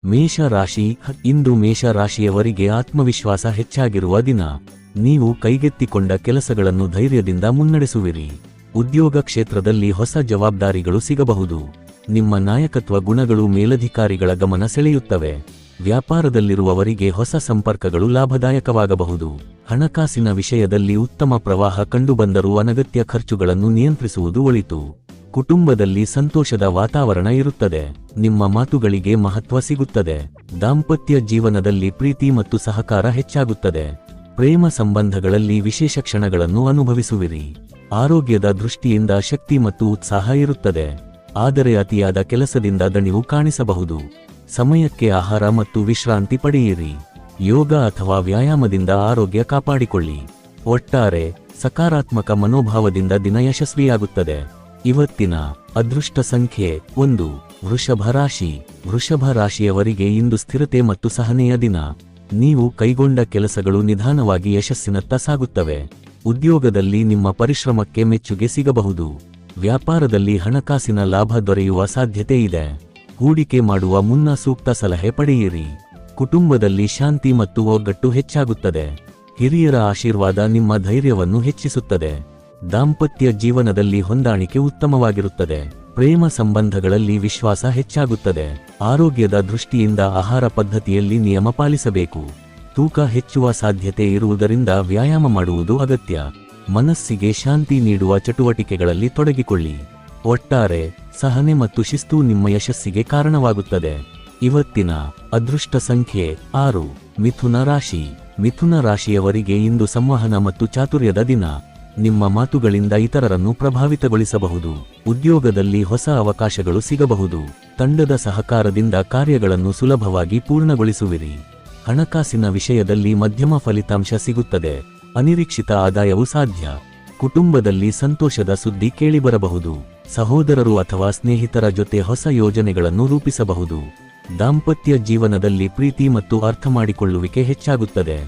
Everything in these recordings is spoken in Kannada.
ಮೇಷ ರಾಶಿ. ಇಂದು ಮೇಷ ರಾಶಿಯವರಿಗೆ ಆತ್ಮವಿಶ್ವಾಸ ಹೆಚ್ಚಾಗಿರುವ ದಿನ. ನೀವು ಕೈಗೆತ್ತಿಕೊಂಡ ಕೆಲಸಗಳನ್ನು ಧೈರ್ಯದಿಂದ ಮುನ್ನಡೆಸುವಿರಿ. ಉದ್ಯೋಗ ಕ್ಷೇತ್ರದಲ್ಲಿ ಹೊಸ ಜವಾಬ್ದಾರಿಗಳು ಸಿಗಬಹುದು. ನಿಮ್ಮ ನಾಯಕತ್ವ ಗುಣಗಳು ಮೇಲಧಿಕಾರಿಗಳ ಗಮನ ಸೆಳೆಯುತ್ತವೆ. ವ್ಯಾಪಾರದಲ್ಲಿರುವವರಿಗೆ ಹೊಸ ಸಂಪರ್ಕಗಳು ಲಾಭದಾಯಕವಾಗಬಹುದು. ಹಣಕಾಸಿನ ವಿಷಯದಲ್ಲಿ ಉತ್ತಮ ಪ್ರವಾಹ ಕಂಡುಬಂದರೂ ಅನಗತ್ಯ ಖರ್ಚುಗಳನ್ನು ನಿಯಂತ್ರಿಸುವುದು ಒಳಿತು. ಕುಟುಂಬದಲ್ಲಿ ಸಂತೋಷದ ವಾತಾವರಣ ಇರುತ್ತದೆ. ನಿಮ್ಮ ಮಾತುಗಳಿಗೆ ಮಹತ್ವ ಸಿಗುತ್ತದೆ. ದಾಂಪತ್ಯ ಜೀವನದಲ್ಲಿ ಪ್ರೀತಿ ಮತ್ತು ಸಹಕಾರ ಹೆಚ್ಚಾಗುತ್ತದೆ. ಪ್ರೇಮ ಸಂಬಂಧಗಳಲ್ಲಿ ವಿಶೇಷ ಕ್ಷಣಗಳನ್ನು ಅನುಭವಿಸುವಿರಿ. ಆರೋಗ್ಯದ ದೃಷ್ಟಿಯಿಂದ ಶಕ್ತಿ ಮತ್ತು ಉತ್ಸಾಹ ಇರುತ್ತದೆ. ಆದರೆ ಅತಿಯಾದ ಕೆಲಸದಿಂದ ದಣಿವು ಕಾಣಿಸಬಹುದು. ಸಮಯಕ್ಕೆ ಆಹಾರ ಮತ್ತು ವಿಶ್ರಾಂತಿ ಪಡೆಯಿರಿ. ಯೋಗ ಅಥವಾ ವ್ಯಾಯಾಮದಿಂದ ಆರೋಗ್ಯ ಕಾಪಾಡಿಕೊಳ್ಳಿ. ಒಟ್ಟಾರೆ ಸಕಾರಾತ್ಮಕ ಮನೋಭಾವದಿಂದ ದಿನ ಯಶಸ್ವಿಯಾಗುತ್ತದೆ. ಇವತ್ತಿನ ಅದೃಷ್ಟ ಸಂಖ್ಯೆ 1. ವೃಷಭ ರಾಶಿ. ವೃಷಭ ರಾಶಿಯವರಿಗೆ ಇಂದು ಸ್ಥಿರತೆ ಮತ್ತು ಸಹನೆಯ ದಿನ. ನೀವು ಕೈಗೊಂಡ ಕೆಲಸಗಳು ನಿಧಾನವಾಗಿ ಯಶಸ್ಸಿನತ್ತ ಸಾಗುತ್ತವೆ. ಉದ್ಯೋಗದಲ್ಲಿ ನಿಮ್ಮ ಪರಿಶ್ರಮಕ್ಕೆ ಮೆಚ್ಚುಗೆ ಸಿಗಬಹುದು. ವ್ಯಾಪಾರದಲ್ಲಿ ಹಣಕಾಸಿನ ಲಾಭ ದೊರೆಯುವ ಸಾಧ್ಯತೆ ಇದೆ. ಹೂಡಿಕೆ ಮಾಡುವ ಮುನ್ನ ಸೂಕ್ತ ಸಲಹೆ ಪಡೆಯಿರಿ. ಕುಟುಂಬದಲ್ಲಿ ಶಾಂತಿ ಮತ್ತು ಒಗ್ಗಟ್ಟು ಹೆಚ್ಚಾಗುತ್ತದೆ. ಹಿರಿಯರ ಆಶೀರ್ವಾದ ನಿಮ್ಮ ಧೈರ್ಯವನ್ನು ಹೆಚ್ಚಿಸುತ್ತದೆ. ದಾಂಪತ್ಯ ಜೀವನದಲ್ಲಿ ಹೊಂದಾಣಿಕೆ ಉತ್ತಮವಾಗಿರುತ್ತದೆ. ಪ್ರೇಮ ಸಂಬಂಧಗಳಲ್ಲಿ ವಿಶ್ವಾಸ ಹೆಚ್ಚಾಗುತ್ತದೆ. ಆರೋಗ್ಯದ ದೃಷ್ಟಿಯಿಂದ ಆಹಾರ ಪದ್ಧತಿಯಲ್ಲಿ ನಿಯಮ ಪಾಲಿಸಬೇಕು. ತೂಕ ಹೆಚ್ಚುವ ಸಾಧ್ಯತೆ ಇರುವುದರಿಂದ ವ್ಯಾಯಾಮ ಮಾಡುವುದು ಅಗತ್ಯ. ಮನಸ್ಸಿಗೆ ಶಾಂತಿ ನೀಡುವ ಚಟುವಟಿಕೆಗಳಲ್ಲಿ ತೊಡಗಿಕೊಳ್ಳಿ. ಒಟ್ಟಾರೆ ಸಹನೆ ಮತ್ತು ಶಿಸ್ತು ನಿಮ್ಮ ಯಶಸ್ಸಿಗೆ ಕಾರಣವಾಗುತ್ತದೆ. ಇವತ್ತಿನ ಅದೃಷ್ಟ ಸಂಖ್ಯೆ 6. ಮಿಥುನ ರಾಶಿ. ಮಿಥುನ ರಾಶಿಯವರಿಗೆ ಇಂದು ಸಂವಹನ ಮತ್ತು ಚಾತುರ್ಯದ ದಿನ. ನಿಮ್ಮ ಮಾತುಗಳಿಂದ ಇತರರನ್ನು ಪ್ರಭಾವಿತಗೊಳಿಸಬಹುದು. ಉದ್ಯೋಗದಲ್ಲಿ ಹೊಸ ಅವಕಾಶಗಳು ಸಿಗಬಹುದು. ತಂಡದ ಸಹಕಾರದಿಂದ ಕಾರ್ಯಗಳನ್ನು ಸುಲಭವಾಗಿ ಪೂರ್ಣಗೊಳಿಸುವಿರಿ. ಹಣಕಾಸಿನ ವಿಷಯದಲ್ಲಿ ಮಧ್ಯಮ ಫಲಿತಾಂಶ ಸಿಗುತ್ತದೆ. ಅನಿರೀಕ್ಷಿತ ಆದಾಯವು ಸಾಧ್ಯ. ಕುಟುಂಬದಲ್ಲಿ ಸಂತೋಷದ ಸುದ್ದಿ ಕೇಳಿಬರಬಹುದು. ಸಹೋದರರು ಅಥವಾ ಸ್ನೇಹಿತರ ಜೊತೆ ಹೊಸ ಯೋಜನೆಗಳನ್ನು ರೂಪಿಸಬಹುದು. ದಾಂಪತ್ಯ ಜೀವನದಲ್ಲಿ ಪ್ರೀತಿ ಮತ್ತು ಅರ್ಥಮಾಡಿಕೊಳ್ಳುವಿಕೆ ಹೆಚ್ಚಾಗುತ್ತದೆ.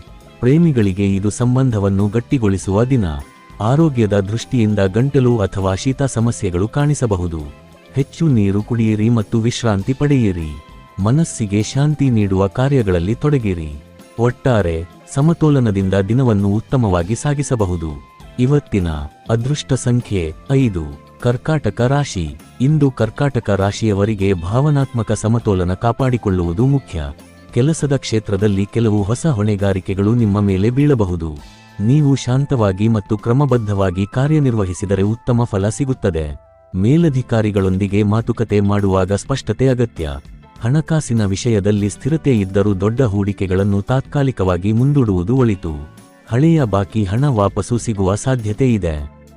ಪ್ರೇಮಿಗಳಿಗೆ ಇದು ಸಂಬಂಧವನ್ನು ಗಟ್ಟಿಗೊಳಿಸುವ ದಿನ. ಆರೋಗ್ಯದ ದೃಷ್ಟಿಯಿಂದ ಗಂಟಲು ಅಥವಾ ಶೀತ ಸಮಸ್ಯೆಗಳು ಕಾಣಿಸಬಹುದು. ಹೆಚ್ಚು ನೀರು ಕುಡಿಯಿರಿ ಮತ್ತು ವಿಶ್ರಾಂತಿ ಪಡೆಯಿರಿ. ಮನಸ್ಸಿಗೆ ಶಾಂತಿ ನೀಡುವ ಕಾರ್ಯಗಳಲ್ಲಿ ತೊಡಗಿರಿ. ಒಟ್ಟಾರೆ ಸಮತೋಲನದಿಂದ ದಿನವನ್ನು ಉತ್ತಮವಾಗಿ ಸಾಗಿಸಬಹುದು. ಇವತ್ತಿನ ಅದೃಷ್ಟ ಸಂಖ್ಯೆ 5. ಕರ್ಕಾಟಕ ರಾಶಿ. ಇಂದು ಕರ್ಕಾಟಕ ರಾಶಿಯವರಿಗೆ ಭಾವನಾತ್ಮಕ ಸಮತೋಲನ ಕಾಪಾಡಿಕೊಳ್ಳುವುದು ಮುಖ್ಯ. ಕೆಲಸದ ಕ್ಷೇತ್ರದಲ್ಲಿ ಕೆಲವು ಹೊಸ ಹೊಣೆಗಾರಿಕೆಗಳು ನಿಮ್ಮ ಮೇಲೆ ಬೀಳಬಹುದು. ನೀವು ಶಾಂತವಾಗಿ ಮತ್ತು ಕ್ರಮಬದ್ಧವಾಗಿ ಕಾರ್ಯನಿರ್ವಹಿಸಿದರೆ ಉತ್ತಮ ಫಲ ಸಿಗುತ್ತದೆ. ಮೇಲಧಿಕಾರಿಗಳೊಂದಿಗೆ ಮಾತುಕತೆ ಮಾಡುವಾಗ ಸ್ಪಷ್ಟತೆ ಅಗತ್ಯ. ಹಣಕಾಸಿನ ವಿಷಯದಲ್ಲಿ ಸ್ಥಿರತೆ ಇದ್ದರೂ ದೊಡ್ಡ ಹೂಡಿಕೆಗಳನ್ನು ತಾತ್ಕಾಲಿಕವಾಗಿ ಮುಂದೂಡುವುದು ಒಳಿತು. ಹಳೆಯ ಬಾಕಿ ಹಣ ವಾಪಸು ಸಿಗುವ ಸಾಧ್ಯತೆ ಇದೆ.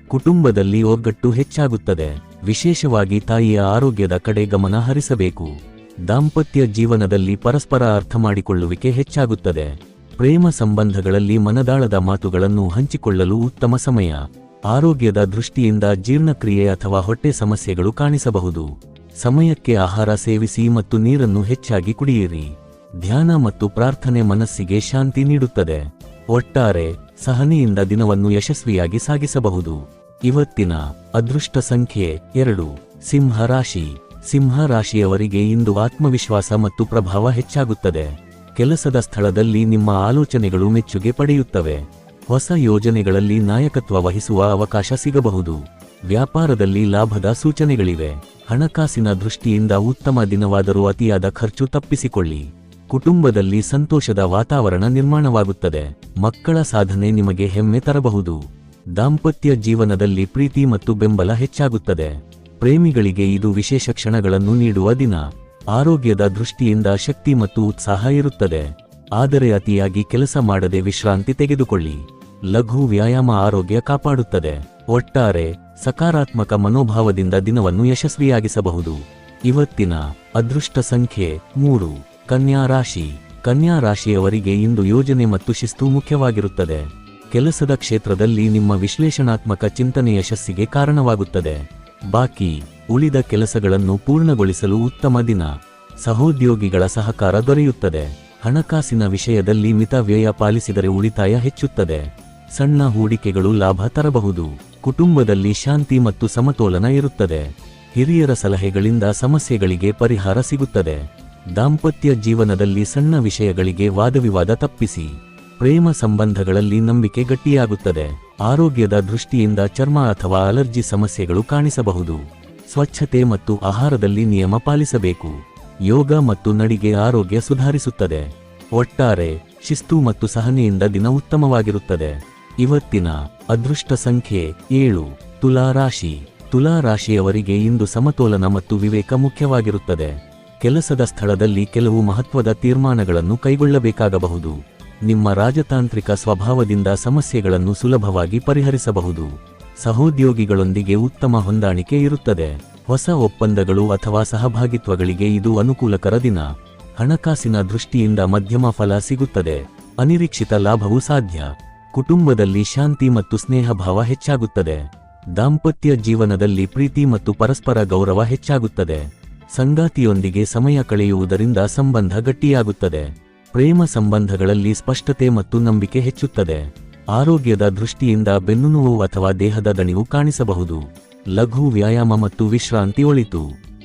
ಕುಟುಂಬದಲ್ಲಿ ಒಗ್ಗಟ್ಟು ಹೆಚ್ಚಾಗುತ್ತದೆ. ವಿಶೇಷವಾಗಿ ತಾಯಿಯ ಆರೋಗ್ಯದ ಕಡೆ ಗಮನ ಹರಿಸಬೇಕು. ದಾಂಪತ್ಯ ಜೀವನದಲ್ಲಿ ಪರಸ್ಪರ ಅರ್ಥಮಾಡಿಕೊಳ್ಳುವಿಕೆ ಹೆಚ್ಚಾಗುತ್ತದೆ. ಪ್ರೇಮ ಸಂಬಂಧಗಳಲ್ಲಿ ಮನದಾಳದ ಮಾತುಗಳನ್ನು ಹಂಚಿಕೊಳ್ಳಲು ಉತ್ತಮ ಸಮಯ. ಆರೋಗ್ಯದ ದೃಷ್ಟಿಯಿಂದ ಜೀರ್ಣಕ್ರಿಯೆ ಅಥವಾ ಹೊಟ್ಟೆ ಸಮಸ್ಯೆಗಳು ಕಾಣಿಸಬಹುದು. ಸಮಯಕ್ಕೆ ಆಹಾರ ಸೇವಿಸಿ ಮತ್ತು ನೀರನ್ನು ಹೆಚ್ಚಾಗಿ ಕುಡಿಯಿರಿ. ಧ್ಯಾನ ಮತ್ತು ಪ್ರಾರ್ಥನೆ ಮನಸ್ಸಿಗೆ ಶಾಂತಿ ನೀಡುತ್ತದೆ. ಒಟ್ಟಾರೆ ಸಹನೆಯಿಂದ ದಿನವನ್ನು ಯಶಸ್ವಿಯಾಗಿ ಸಾಗಿಸಬಹುದು. ಇವತ್ತಿನ ಅದೃಷ್ಟ ಸಂಖ್ಯೆ 2. ಸಿಂಹ ರಾಶಿ. ಸಿಂಹ ರಾಶಿಯವರಿಗೆ ಇಂದು ಆತ್ಮವಿಶ್ವಾಸ ಮತ್ತು ಪ್ರಭಾವ ಹೆಚ್ಚಾಗುತ್ತದೆ. ಕೆಲಸದ ಸ್ಥಳದಲ್ಲಿ ನಿಮ್ಮ ಆಲೋಚನೆಗಳು ಮೆಚ್ಚುಗೆ ಪಡೆಯುತ್ತವೆ. ಹೊಸ ಯೋಜನೆಗಳಲ್ಲಿ ನಾಯಕತ್ವ ವಹಿಸುವ ಅವಕಾಶ ಸಿಗಬಹುದು. ವ್ಯಾಪಾರದಲ್ಲಿ ಲಾಭದ ಸೂಚನೆಗಳಿವೆ. ಹಣಕಾಸಿನ ದೃಷ್ಟಿಯಿಂದ ಉತ್ತಮ ದಿನವಾದರೂ ಅತಿಯಾದ ಖರ್ಚು ತಪ್ಪಿಸಿಕೊಳ್ಳಿ. ಕುಟುಂಬದಲ್ಲಿ ಸಂತೋಷದ ವಾತಾವರಣ ನಿರ್ಮಾಣವಾಗುತ್ತದೆ. ಮಕ್ಕಳ ಸಾಧನೆ ನಿಮಗೆ ಹೆಮ್ಮೆ ತರಬಹುದು. ದಾಂಪತ್ಯ ಜೀವನದಲ್ಲಿ ಪ್ರೀತಿ ಮತ್ತು ಬೆಂಬಲ ಹೆಚ್ಚಾಗುತ್ತದೆ. ಪ್ರೇಮಿಗಳಿಗೆ ಇದು ವಿಶೇಷ ಕ್ಷಣಗಳನ್ನು ನೀಡುವ ದಿನ. ಆರೋಗ್ಯದ ದೃಷ್ಟಿಯಿಂದ ಶಕ್ತಿ ಮತ್ತು ಉತ್ಸಾಹ ಇರುತ್ತದೆ. ಆದರೆ ಅತಿಯಾಗಿ ಕೆಲಸ ಮಾಡದೆ ವಿಶ್ರಾಂತಿ ತೆಗೆದುಕೊಳ್ಳಿ. ಲಘು ವ್ಯಾಯಾಮ ಆರೋಗ್ಯ ಕಾಪಾಡುತ್ತದೆ. ಒಟ್ಟಾರೆ ಸಕಾರಾತ್ಮಕ ಮನೋಭಾವದಿಂದ ದಿನವನ್ನು ಯಶಸ್ವಿಯಾಗಿಸಬಹುದು. ಇವತ್ತಿನ ಅದೃಷ್ಟ ಸಂಖ್ಯೆ 3. ಕನ್ಯಾ ರಾಶಿ. ಕನ್ಯಾ ರಾಶಿಯವರಿಗೆ ಇಂದು ಯೋಜನೆ ಮತ್ತು ಶಿಸ್ತು ಮುಖ್ಯವಾಗಿರುತ್ತದೆ. ಕೆಲಸದ ಕ್ಷೇತ್ರದಲ್ಲಿ ನಿಮ್ಮ ವಿಶ್ಲೇಷಣಾತ್ಮಕ ಚಿಂತನೆ ಯಶಸ್ಸಿಗೆ ಕಾರಣವಾಗುತ್ತದೆ. ಬಾಕಿ ಉಳಿದ ಕೆಲಸಗಳನ್ನು ಪೂರ್ಣಗೊಳಿಸಲು ಉತ್ತಮ ದಿನ. ಸಹೋದ್ಯೋಗಿಗಳ ಸಹಕಾರ ದೊರೆಯುತ್ತದೆ. ಹಣಕಾಸಿನ ವಿಷಯದಲ್ಲಿ ಮಿತ ವ್ಯಯ ಪಾಲಿಸಿದರೆ ಉಳಿತಾಯ ಹೆಚ್ಚುತ್ತದೆ. ಸಣ್ಣ ಹೂಡಿಕೆಗಳು ಲಾಭ ತರಬಹುದು. ಕುಟುಂಬದಲ್ಲಿ ಶಾಂತಿ ಮತ್ತು ಸಮತೋಲನ ಇರುತ್ತದೆ. ಹಿರಿಯರ ಸಲಹೆಗಳಿಂದ ಸಮಸ್ಯೆಗಳಿಗೆ ಪರಿಹಾರ ಸಿಗುತ್ತದೆ. ದಾಂಪತ್ಯ ಜೀವನದಲ್ಲಿ ಸಣ್ಣ ವಿಷಯಗಳಿಗೆ ವಾದವಿವಾದ ತಪ್ಪಿಸಿ. ಪ್ರೇಮ ಸಂಬಂಧಗಳಲ್ಲಿ ನಂಬಿಕೆ ಗಟ್ಟಿಯಾಗುತ್ತದೆ. ಆರೋಗ್ಯದ ದೃಷ್ಟಿಯಿಂದ ಚರ್ಮ ಅಥವಾ ಅಲರ್ಜಿ ಸಮಸ್ಯೆಗಳು ಕಾಣಿಸಬಹುದು. ಸ್ವಚ್ಛತೆ ಮತ್ತು ಆಹಾರದಲ್ಲಿ ನಿಯಮ ಪಾಲಿಸಬೇಕು. ಯೋಗ ಮತ್ತು ನಡಿಗೆ ಆರೋಗ್ಯ ಸುಧಾರಿಸುತ್ತದೆ. ಒಟ್ಟಾರೆ ಶಿಸ್ತು ಮತ್ತು ಸಹನೆಯಿಂದ ದಿನ ಉತ್ತಮವಾಗಿರುತ್ತದೆ. ಇವತ್ತಿನ ಅದೃಷ್ಟ ಸಂಖ್ಯೆ 7. ತುಲಾ ರಾಶಿ. ತುಲಾ ರಾಶಿಯವರಿಗೆ ಇಂದು ಸಮತೋಲನ ಮತ್ತು ವಿವೇಕ ಮುಖ್ಯವಾಗಿರುತ್ತದೆ. ಕೆಲಸದ ಸ್ಥಳದಲ್ಲಿ ಕೆಲವು ಮಹತ್ವದ ತೀರ್ಮಾನಗಳನ್ನು ಕೈಗೊಳ್ಳಬೇಕಾಗಬಹುದು. ನಿಮ್ಮ ರಾಜತಾಂತ್ರಿಕ ಸ್ವಭಾವದಿಂದ ಸಮಸ್ಯೆಗಳನ್ನು ಸುಲಭವಾಗಿ ಪರಿಹರಿಸಬಹುದು. ಸಹೋದ್ಯೋಗಿಗಳೊಂದಿಗೆ ಉತ್ತಮ ಹೊಂದಾಣಿಕೆ ಇರುತ್ತದೆ. ಹೊಸ ಒಪ್ಪಂದಗಳು ಅಥವಾ ಸಹಭಾಗಿತ್ವಗಳಿಗೆ ಇದು ಅನುಕೂಲಕರ ದಿನ. ಹಣಕಾಸಿನ ದೃಷ್ಟಿಯಿಂದ ಮಧ್ಯಮ ಫಲ ಸಿಗುತ್ತದೆ. ಅನಿರೀಕ್ಷಿತ ಲಾಭವೂ ಸಾಧ್ಯ. ಕುಟುಂಬದಲ್ಲಿ ಶಾಂತಿ ಮತ್ತು ಸ್ನೇಹಭಾವ ಹೆಚ್ಚಾಗುತ್ತದೆ. ದಾಂಪತ್ಯ ಜೀವನದಲ್ಲಿ ಪ್ರೀತಿ ಮತ್ತು ಪರಸ್ಪರ ಗೌರವ ಹೆಚ್ಚಾಗುತ್ತದೆ. ಸಂಗಾತಿಯೊಂದಿಗೆ ಸಮಯ ಕಳೆಯುವುದರಿಂದ ಸಂಬಂಧ ಗಟ್ಟಿಯಾಗುತ್ತದೆ. ಪ್ರೇಮ ಸಂಬಂಧಗಳಲ್ಲಿ ಸ್ಪಷ್ಟತೆ ಮತ್ತು ನಂಬಿಕೆ ಹೆಚ್ಚುತ್ತದೆ. ಆರೋಗ್ಯದ ದೃಷ್ಟಿಯಿಂದ ಬೆನ್ನುನೋವು ಅಥವಾ ದೇಹದ ದಣಿವು ಕಾಣಿಸಬಹುದು. ಲಘು ವ್ಯಾಯಾಮ ಮತ್ತು ವಿಶ್ರಾಂತಿ ಒಳಿತು.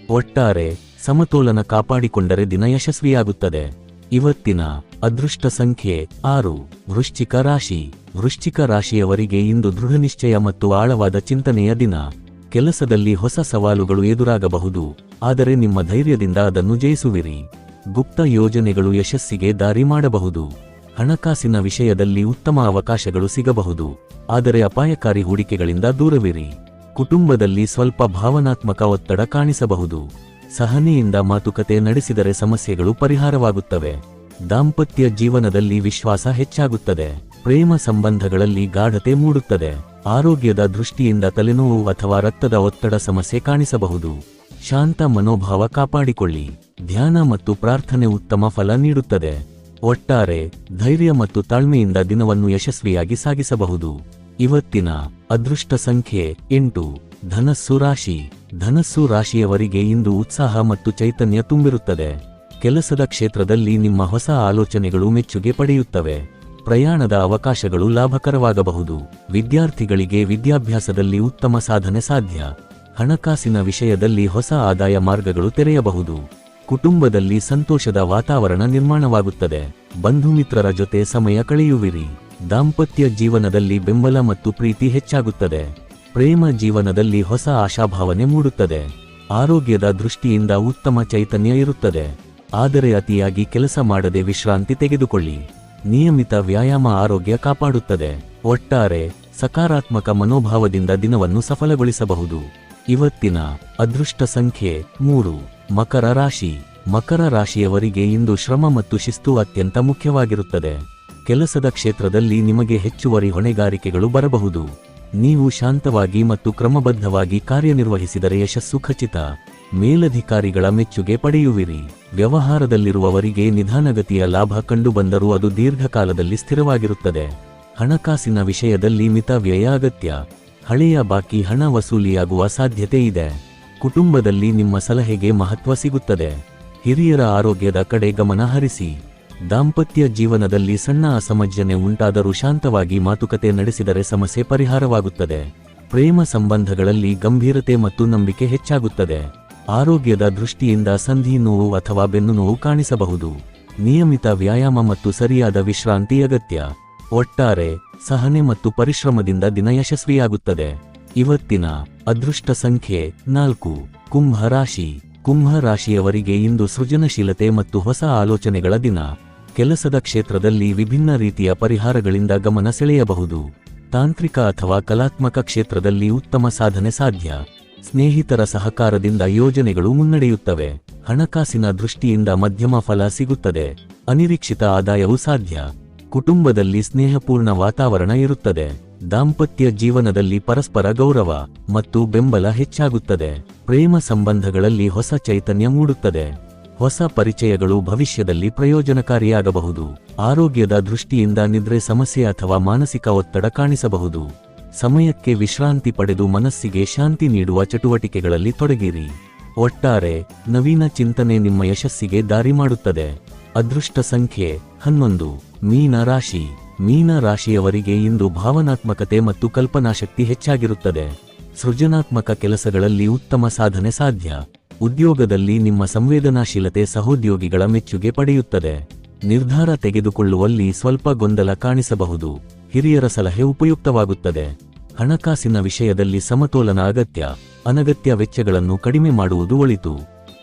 ಒಟ್ಟಾರೆ ಸಮತೋಲನ ಕಾಪಾಡಿಕೊಂಡರೆ ದಿನ ಯಶಸ್ವಿಯಾಗುತ್ತದೆ. ಇವತ್ತಿನ ಅದೃಷ್ಟ ಸಂಖ್ಯೆ 6. ವೃಶ್ಚಿಕ ರಾಶಿ. ವೃಶ್ಚಿಕ ರಾಶಿಯವರಿಗೆ ಇಂದು ದೃಢನಿಶ್ಚಯ ಮತ್ತು ಆಳವಾದ ಚಿಂತನೆಯ ದಿನ. ಕೆಲಸದಲ್ಲಿ ಹೊಸ ಸವಾಲುಗಳು ಎದುರಾಗಬಹುದು, ಆದರೆ ನಿಮ್ಮ ಧೈರ್ಯದಿಂದ ಅದನ್ನು ಜಯಿಸುವಿರಿ. ಗುಪ್ತ ಯೋಜನೆಗಳು ಯಶಸ್ಸಿಗೆ ದಾರಿ ಮಾಡಬಹುದು. ಹಣಕಾಸಿನ ವಿಷಯದಲ್ಲಿ ಉತ್ತಮ ಅವಕಾಶಗಳು ಸಿಗಬಹುದು, ಆದರೆ ಅಪಾಯಕಾರಿ ಹೂಡಿಕೆಗಳಿಂದ ದೂರವಿರಿ. ಕುಟುಂಬದಲ್ಲಿ ಸ್ವಲ್ಪ ಭಾವನಾತ್ಮಕ ಒತ್ತಡ ಕಾಣಿಸಬಹುದು. ಸಹನೆಯಿಂದ ಮಾತುಕತೆ ನಡೆಸಿದರೆ ಸಮಸ್ಯೆಗಳು ಪರಿಹಾರವಾಗುತ್ತವೆ. ದಾಂಪತ್ಯ ಜೀವನದಲ್ಲಿ ವಿಶ್ವಾಸ ಹೆಚ್ಚಾಗುತ್ತದೆ. ಪ್ರೇಮ ಸಂಬಂಧಗಳಲ್ಲಿ ಗಾಢತೆ ಮೂಡುತ್ತದೆ. ಆರೋಗ್ಯದ ದೃಷ್ಟಿಯಿಂದ ತಲೆನೋವು ಅಥವಾ ರಕ್ತದ ಒತ್ತಡ ಸಮಸ್ಯೆ ಕಾಣಿಸಬಹುದು. ಶಾಂತ ಮನೋಭಾವ ಕಾಪಾಡಿಕೊಳ್ಳಿ. ಧ್ಯಾನ ಮತ್ತು ಪ್ರಾರ್ಥನೆ ಉತ್ತಮ ಫಲ ನೀಡುತ್ತದೆ. ಒಟ್ಟಾರೆ ಧೈರ್ಯ ಮತ್ತು ತಾಳ್ಮೆಯಿಂದ ದಿನವನ್ನು ಯಶಸ್ವಿಯಾಗಿ ಸಾಗಿಸಬಹುದು. ಇವತ್ತಿನ ಅದೃಷ್ಟ ಸಂಖ್ಯೆ 8. ಧನಸ್ಸು ರಾಶಿ. ಧನಸ್ಸು ರಾಶಿಯವರಿಗೆ ಇಂದು ಉತ್ಸಾಹ ಮತ್ತು ಚೈತನ್ಯ ತುಂಬಿರುತ್ತದೆ. ಕೆಲಸದ ಕ್ಷೇತ್ರದಲ್ಲಿ ನಿಮ್ಮ ಹೊಸ ಆಲೋಚನೆಗಳು ಮೆಚ್ಚುಗೆ ಪಡೆಯುತ್ತವೆ. ಪ್ರಯಾಣದ ಅವಕಾಶಗಳು ಲಾಭಕರವಾಗಬಹುದು. ವಿದ್ಯಾರ್ಥಿಗಳಿಗೆ ವಿದ್ಯಾಭ್ಯಾಸದಲ್ಲಿ ಉತ್ತಮ ಸಾಧನೆ ಸಾಧ್ಯ. ಹಣಕಾಸಿನ ವಿಷಯದಲ್ಲಿ ಹೊಸ ಆದಾಯ ಮಾರ್ಗಗಳು ತೆರೆಯಬಹುದು. ಕುಟುಂಬದಲ್ಲಿ ಸಂತೋಷದ ವಾತಾವರಣ ನಿರ್ಮಾಣವಾಗುತ್ತದೆ. ಬಂಧುಮಿತ್ರರ ಜೊತೆ ಸಮಯ ಕಳೆಯುವಿರಿ. ದಾಂಪತ್ಯ ಜೀವನದಲ್ಲಿ ಬೆಂಬಲ ಮತ್ತು ಪ್ರೀತಿ ಹೆಚ್ಚಾಗುತ್ತದೆ. ಪ್ರೇಮ ಜೀವನದಲ್ಲಿ ಹೊಸ ಆಶಾಭಾವನೆ ಮೂಡುತ್ತದೆ. ಆರೋಗ್ಯದ ದೃಷ್ಟಿಯಿಂದ ಉತ್ತಮ ಚೈತನ್ಯ ಇರುತ್ತದೆ, ಆದರೆ ಅತಿಯಾಗಿ ಕೆಲಸ ಮಾಡದೆ ವಿಶ್ರಾಂತಿ ತೆಗೆದುಕೊಳ್ಳಿ. ನಿಯಮಿತ ವ್ಯಾಯಾಮ ಆರೋಗ್ಯ ಕಾಪಾಡುತ್ತದೆ. ಒಟ್ಟಾರೆ ಸಕಾರಾತ್ಮಕ ಮನೋಭಾವದಿಂದ ದಿನವನ್ನು ಸಫಲಗೊಳಿಸಬಹುದು. ಇವತ್ತಿನ ಅದೃಷ್ಟ ಸಂಖ್ಯೆ 3. ಮಕರ ರಾಶಿ. ಮಕರ ರಾಶಿಯವರಿಗೆ ಇಂದು ಶ್ರಮ ಮತ್ತು ಶಿಸ್ತು ಅತ್ಯಂತ ಮುಖ್ಯವಾಗಿರುತ್ತದೆ. ಕೆಲಸದ ಕ್ಷೇತ್ರದಲ್ಲಿ ನಿಮಗೆ ಹೆಚ್ಚುವರಿ ಹೊಣೆಗಾರಿಕೆಗಳು ಬರಬಹುದು. ನೀವು ಶಾಂತವಾಗಿ ಮತ್ತು ಕ್ರಮಬದ್ಧವಾಗಿ ಕಾರ್ಯನಿರ್ವಹಿಸಿದರೆ ಯಶಸ್ಸು ಖಚಿತ. ಮೇಲಧಿಕಾರಿಗಳ ಮೆಚ್ಚುಗೆ ಪಡೆಯುವಿರಿ. ವ್ಯವಹಾರದಲ್ಲಿರುವವರಿಗೆ ನಿಧಾನಗತಿಯ ಲಾಭ ಕಂಡುಬಂದರೂ ಅದು ದೀರ್ಘಕಾಲದಲ್ಲಿ ಸ್ಥಿರವಾಗಿರುತ್ತದೆ. ಹಣಕಾಸಿನ ವಿಷಯದಲ್ಲಿ ಮಿತ ವ್ಯಯ ಅಗತ್ಯ. ಹಳೆಯ ಬಾಕಿ ಹಣ ವಸೂಲಿಯಾಗುವ ಸಾಧ್ಯತೆ ಇದೆ. ಕುಟುಂಬದಲ್ಲಿ ನಿಮ್ಮ ಸಲಹೆಗೆ ಮಹತ್ವ ಸಿಗುತ್ತದೆ. ಹಿರಿಯರ ಆರೋಗ್ಯದ ಕಡೆ ಗಮನ ಹರಿಸಿ. ದಾಂಪತ್ಯ ಜೀವನದಲ್ಲಿ ಸಣ್ಣ ಅಸಮಂಜಸ ಉಂಟಾದರೂ ಶಾಂತವಾಗಿ ಮಾತುಕತೆ ನಡೆಸಿದರೆ ಸಮಸ್ಯೆ ಪರಿಹಾರವಾಗುತ್ತದೆ. ಪ್ರೇಮ ಸಂಬಂಧಗಳಲ್ಲಿ ಗಂಭೀರತೆ ಮತ್ತು ನಂಬಿಕೆ ಹೆಚ್ಚಾಗುತ್ತದೆ. ಆರೋಗ್ಯದ ದೃಷ್ಟಿಯಿಂದ ಸಂಧಿ ನೋವು ಅಥವಾ ಬೆನ್ನು ನೋವು ಕಾಣಿಸಬಹುದು. ನಿಯಮಿತ ವ್ಯಾಯಾಮ ಮತ್ತು ಸರಿಯಾದ ವಿಶ್ರಾಂತಿ ಅಗತ್ಯ. ಒಟ್ಟಾರೆ ಸಹನೆ ಮತ್ತು ಪರಿಶ್ರಮದಿಂದ ದಿನ ಯಶಸ್ವಿಯಾಗುತ್ತದೆ. ಇವತ್ತಿನ ಅದೃಷ್ಟ ಸಂಖ್ಯೆ 4. ಕುಂಭ ರಾಶಿ. ಕುಂಭ ರಾಶಿಯವರಿಗೆ ಇಂದು ಸೃಜನಶೀಲತೆ ಮತ್ತು ಹೊಸ ಆಲೋಚನೆಗಳ ದಿನ. ಕೆಲಸದ ಕ್ಷೇತ್ರದಲ್ಲಿ ವಿಭಿನ್ನ ರೀತಿಯ ಪರಿಹಾರಗಳಿಂದ ಗಮನ ಸೆಳೆಯಬಹುದು. ತಾಂತ್ರಿಕ ಅಥವಾ ಕಲಾತ್ಮಕ ಕ್ಷೇತ್ರದಲ್ಲಿ ಉತ್ತಮ ಸಾಧನೆ ಸಾಧ್ಯ. ಸ್ನೇಹಿತರ ಸಹಕಾರದಿಂದ ಯೋಜನೆಗಳು ಮುನ್ನಡೆಯುತ್ತವೆ. ಹಣಕಾಸಿನ ದೃಷ್ಟಿಯಿಂದ ಮಧ್ಯಮ ಫಲ ಸಿಗುತ್ತದೆ. ಅನಿರೀಕ್ಷಿತ ಆದಾಯವೂ ಸಾಧ್ಯ. ಕುಟುಂಬದಲ್ಲಿ ಸ್ನೇಹಪೂರ್ಣ ವಾತಾವರಣ ಇರುತ್ತದೆ. ದಾಂಪತ್ಯ ಜೀವನದಲ್ಲಿ ಪರಸ್ಪರ ಗೌರವ ಮತ್ತು ಬೆಂಬಲ ಹೆಚ್ಚಾಗುತ್ತದೆ. ಪ್ರೇಮ ಸಂಬಂಧಗಳಲ್ಲಿ ಹೊಸ ಚೈತನ್ಯ ಮೂಡುತ್ತದೆ. ಹೊಸ ಪರಿಚಯಗಳು ಭವಿಷ್ಯದಲ್ಲಿ ಪ್ರಯೋಜನಕಾರಿಯಾಗಬಹುದು. ಆರೋಗ್ಯದ ದೃಷ್ಟಿಯಿಂದ ನಿದ್ರೆ ಸಮಸ್ಯೆ ಅಥವಾ ಮಾನಸಿಕ ಒತ್ತಡ ಕಾಣಿಸಬಹುದು. ಸಮಯಕ್ಕೆ ವಿಶ್ರಾಂತಿ ಪಡೆದು ಮನಸ್ಸಿಗೆ ಶಾಂತಿ ನೀಡುವ ಚಟುವಟಿಕೆಗಳಲ್ಲಿ ತೊಡಗಿರಿ. ಒಟ್ಟಾರೆ ನವೀನ ಚಿಂತನೆ ನಿಮ್ಮ ಯಶಸ್ಸಿಗೆ ದಾರಿ ಮಾಡುತ್ತದೆ. ಅದೃಷ್ಟ ಸಂಖ್ಯೆ 11. ಮೀನ ರಾಶಿ. ಮೀನ ರಾಶಿಯವರಿಗೆ ಇಂದು ಭಾವನಾತ್ಮಕತೆ ಮತ್ತು ಕಲ್ಪನಾಶಕ್ತಿ ಹೆಚ್ಚಾಗಿರುತ್ತದೆ. ಸೃಜನಾತ್ಮಕ ಕೆಲಸಗಳಲ್ಲಿ ಉತ್ತಮ ಸಾಧನೆ ಸಾಧ್ಯ. ಉದ್ಯೋಗದಲ್ಲಿ ನಿಮ್ಮ ಸಂವೇದನಾಶೀಲತೆ ಸಹೋದ್ಯೋಗಿಗಳ ಮೆಚ್ಚುಗೆ ಪಡೆಯುತ್ತದೆ. ನಿರ್ಧಾರ ತೆಗೆದುಕೊಳ್ಳುವಲ್ಲಿ ಸ್ವಲ್ಪ ಗೊಂದಲ ಕಾಣಿಸಬಹುದು. ಹಿರಿಯರ ಸಲಹೆ ಉಪಯುಕ್ತವಾಗುತ್ತದೆ. ಹಣಕಾಸಿನ ವಿಷಯದಲ್ಲಿ ಸಮತೋಲನ ಅಗತ್ಯ. ಅನಗತ್ಯ ವೆಚ್ಚಗಳನ್ನು ಕಡಿಮೆ ಮಾಡುವುದು ಒಳಿತು.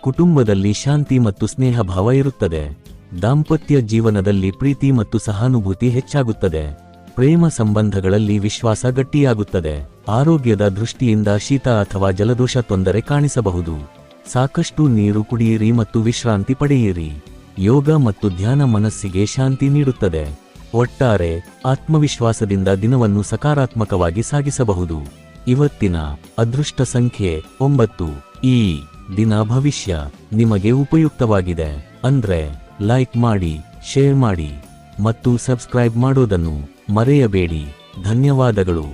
ಕುಟುಂಬದಲ್ಲಿ ಶಾಂತಿ ಮತ್ತು ಸ್ನೇಹಭಾವ ಇರುತ್ತದೆ. ದಾಂಪತ್ಯ ಜೀವನದಲ್ಲಿ ಪ್ರೀತಿ ಮತ್ತು ಸಹಾನುಭೂತಿ ಹೆಚ್ಚಾಗುತ್ತದೆ. ಪ್ರೇಮ ಸಂಬಂಧಗಳಲ್ಲಿ ವಿಶ್ವಾಸ ಗಟ್ಟಿಯಾಗುತ್ತದೆ. ಆರೋಗ್ಯದ ದೃಷ್ಟಿಯಿಂದ ಶೀತ ಅಥವಾ ಜಲದೋಷ ತೊಂದರೆ ಕಾಣಿಸಬಹುದು. ಸಾಕಷ್ಟು ನೀರು ಕುಡಿಯಿರಿ ಮತ್ತು ವಿಶ್ರಾಂತಿ ಪಡೆಯಿರಿ. ಯೋಗ ಮತ್ತು ಧ್ಯಾನ ಮನಸ್ಸಿಗೆ ಶಾಂತಿ ನೀಡುತ್ತದೆ. ಒಟ್ಟಾರೆ ಆತ್ಮವಿಶ್ವಾಸದಿಂದ ದಿನವನ್ನು ಸಕಾರಾತ್ಮಕವಾಗಿ ಸಾಗಿಸಬಹುದು. ಇವತ್ತಿನ ಅದೃಷ್ಟ ಸಂಖ್ಯೆ 9. ಈ ದಿನ ಭವಿಷ್ಯ ನಿಮಗೆ ಉಪಯುಕ್ತವಾಗಿದೆ ಅಂದ್ರೆ ಲೈಕ್ ಮಾಡಿ, ಶೇರ್ ಮಾಡಿ ಮತ್ತು ಸಬ್ಸ್ಕ್ರೈಬ್ ಮಾಡೋದನ್ನು ಮರೆಯಬೇಡಿ. ಧನ್ಯವಾದಗಳು.